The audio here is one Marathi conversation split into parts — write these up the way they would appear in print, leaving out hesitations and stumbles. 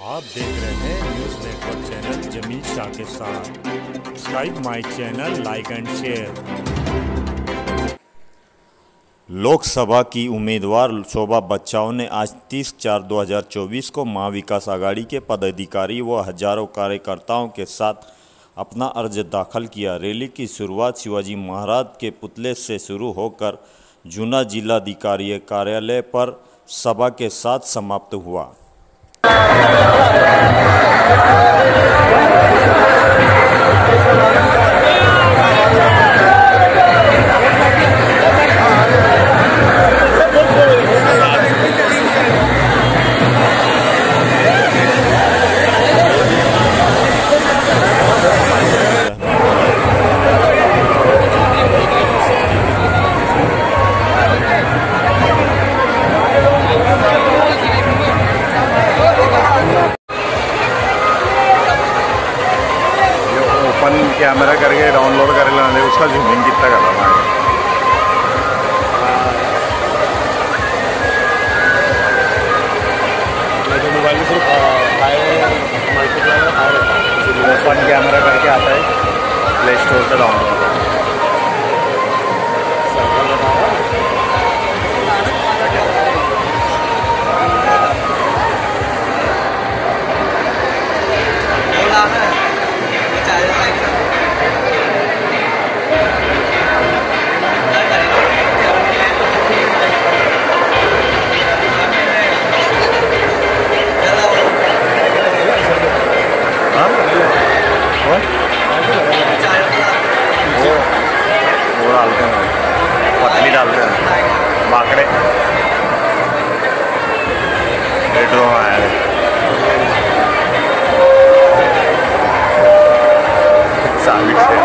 आप देख रहे हैं news network channel Jameel Shah के साथ। Subscribe my channel, like and share. Lok Sabha की उम्मीदवार शोभा बच्चाओं ने आज 30/4/2024 को महाविकास आघाड़ी के पदाधिकारी व हजारों कार्यकर्ताओं के साथ अपना अर्ज दाखिल किया। रैली की शुरुआत शिवाजी महाराज के पुतले से शुरू होकर जूना जिलाधिकारी कार्यालय पर सभा के साथ समाप्त हुआ। कैमरा करके डाउनलोड कर लेना, उसका जूमिंग कितना करना है। मोबाइल में सिर्फ ओपन कैमरा करके आता है, प्ले स्टोर से डाउनलोड करना। वो डालते हैं, पतली डालते हैं, बाकड़े बेडरूम आया साबित से।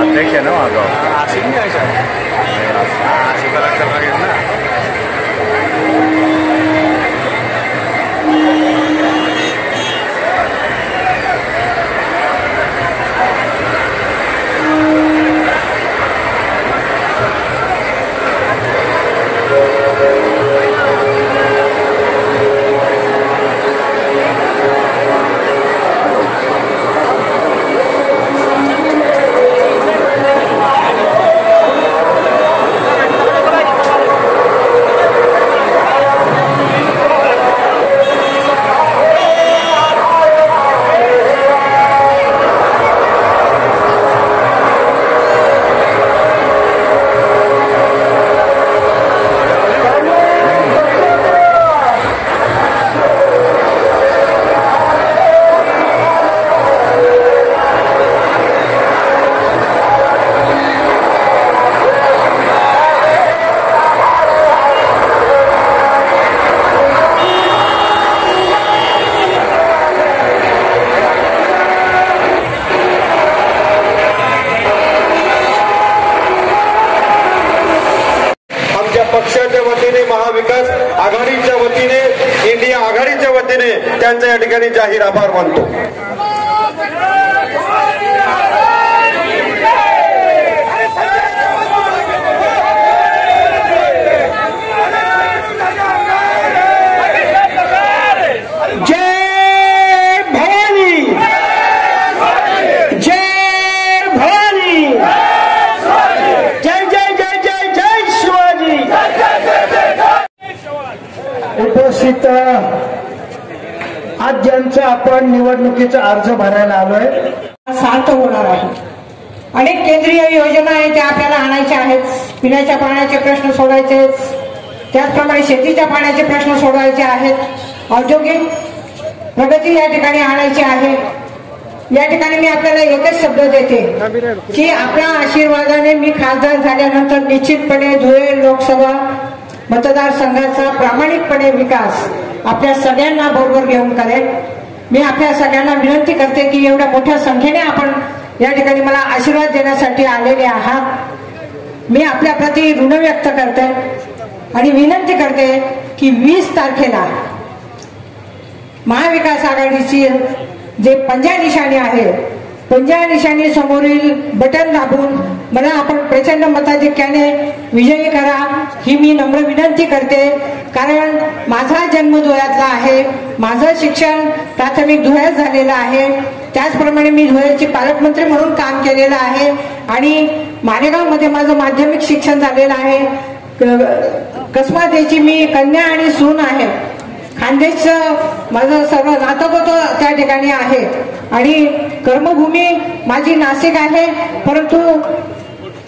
अध्यक्ष है ना वहाँ का, आशिक नहीं आया, आशिक अलग करना है ना। पक्षाच्या वतीने, महाविकास आघाडीच्या वतीने, इंडिया आघाडीच्या वतीने त्यांचा या ठिकाणी जाहीर आभार मानतो। उपस्थित आज ज्यांचा आपण निवडणुकीचा अर्ज भरायला आलोय, सार्थ होणार आहे। अनेक केंद्रीय योजना आहेत त्या आपल्याला आणायच्या आहेत। पिण्याच्या पाण्याचे प्रश्न सोडवायचे आहेत, त्याचप्रमाणे शेतीच्या पाण्याचे प्रश्न सोडवायचे आहेत। औद्योगिक प्रगती या ठिकाणी आणायची आहे। या ठिकाणी मी आपल्याला एकच शब्द देते की आपल्या आशीर्वादाने मी खासदार झाल्यानंतर निश्चितपणे धुळे लोकसभा मतदारसंघाचा प्रामाणिकपणे विकास आपल्या सगळ्यांना बरोबर घेऊन करेल। मी आपल्या सगळ्यांना विनंती करते की एवढ्या मोठ्या संख्येने आपण या ठिकाणी मला आशीर्वाद देण्यासाठी आलेले आहात. मी आपल्या प्रति ऋण व्यक्त करते आणि विनंती करते की 20 तारखेला महाविकास आघाडीची जे पंजा निशाणी आहे, पंजा निशाणी समोरील बटन दाबून मला आपण प्रचंड मताधिक्याने विजयी करा ही मी नम्र विनंती करते. कारण माझा जन्म धुळ्यातला आहे, माझं शिक्षण प्राथमिक धुळ्यात झालेलं आहे, त्याचप्रमाणे मी धुळ्याची पालकमंत्री म्हणून काम केलेलं आहे आणि मालेगावमध्ये माझं माध्यमिक शिक्षण झालेलं आहे. कसमातेची मी कन्या आणि सून आहे. खानदेशचं माझं सर्व नातं होतं त्या ठिकाणी आहे आणि कर्मभूमी माझी नाशिक आहे, परंतु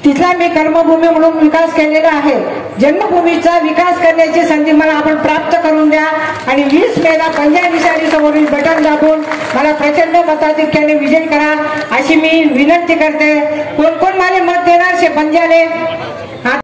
तिथला मी कर्मभूमी म्हणून विकास केलेला आहे. जन्मभूमीचा विकास करण्याची संधी मला आपण प्राप्त करून द्या आणि 20 मेला पंजा निशाणी समोरील बटन दाबून मला प्रचंड मताधिक्याने विजय करा अशी मी विनंती करते. कोण कोण मला मत देणार शे पंजाले?